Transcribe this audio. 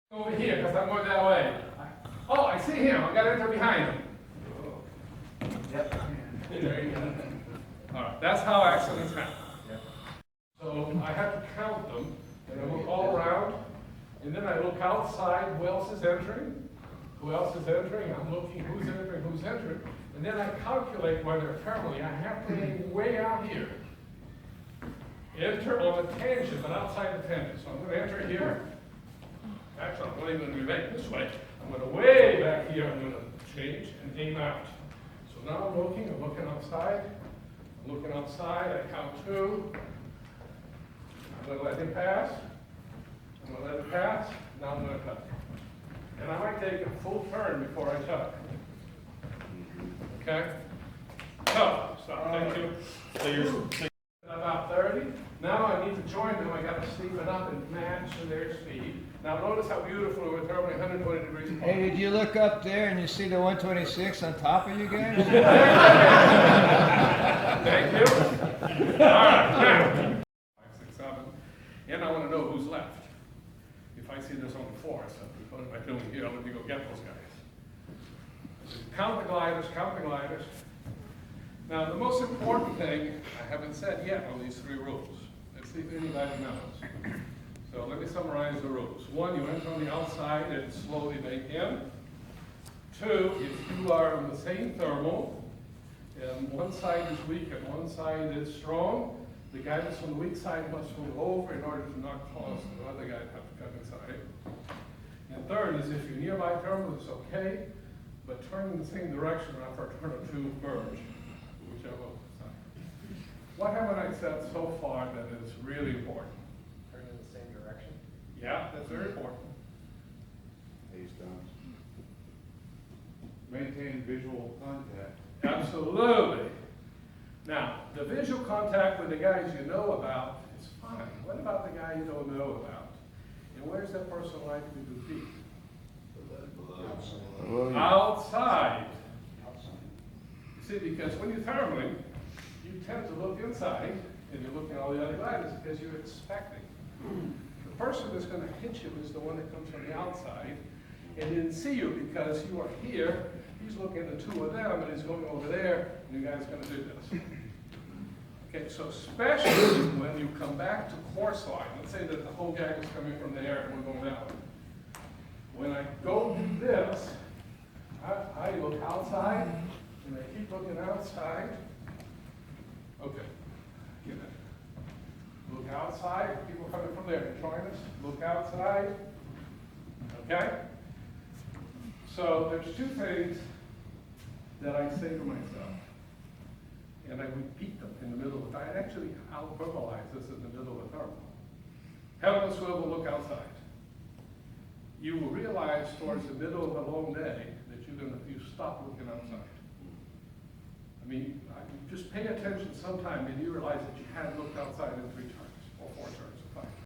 Over here, because I'm going that way. Oh, I see him. I got to enter behind him. Yep. There you go. All right, that's how accidents happen. Yep. So I have to count them, and I look all around, and then I look outside. Who else is entering? Who else is entering? I'm looking who's entering, and then I calculate whether apparently I have to be way out here. Enter on a tangent, but outside the tangent. So I'm going to enter here. Actually, I'm not even going to be back this way. I'm going to way back here. I'm going to change and aim out. So now I'm looking outside. I count 2. I'm going to let him pass. Now I'm going to tuck. And I might take a full turn before I tuck. Okay? So, stop. Thank you. So you're about 30. Now I need to join them. I got to steep it up and match their speed. Now notice how beautiful we're throwing 120 degrees apart. Hey, did you look up there and you see the 126 on top of you guys? Thank you. All right. 5, 6, 7. And I want to know who's left. If I see there's only 4, so what am I doing here? Let me go get those guys. Count the gliders. Now, the most important thing I haven't said yet on these 3 rules. Let's see if anybody knows. So let me summarize the rules. 1, you enter on the outside and slowly make in. 2, if you are on the same thermal, and one side is weak and one side is strong, the guy that's on the weak side must move over in order to not cause the other guy to have to come inside. And 3rd is if you're nearby thermal, it's okay, but turn in the same direction after a turn or 2 merge. What haven't I said so far that is really important? Turn in the same direction. Yeah, that's very important. Face down. Maintain visual contact. Absolutely. Now, the visual contact with the guys you know about is fine. What about the guy you don't know about? And where's that person likely to be? Outside. You see, because when you're thermaling, you tend to look inside, and you're looking at all the other gliders because you're expecting. The person that's going to hit you is the one that comes from the outside and didn't see you because you are here. He's looking at the 2 of them, and he's going over there, and the guy's going to do this. Okay, so especially when you come back to course line, let's say that the whole gag is coming from there and we're going down. When I go do this, I look outside, and I keep looking outside. Okay, get it. Look outside, people coming from there, join us. Look outside. Okay? So there's 2 things that I say to myself, and I repeat them in the middle of the time. Actually, I'll verbalize this in the middle of the thermal. Helmet swivel, look outside. You will realize towards the middle of a long day that you stop looking outside. I mean, just pay attention sometime and you realize that you hadn't looked outside in 3 turns or 4 turns.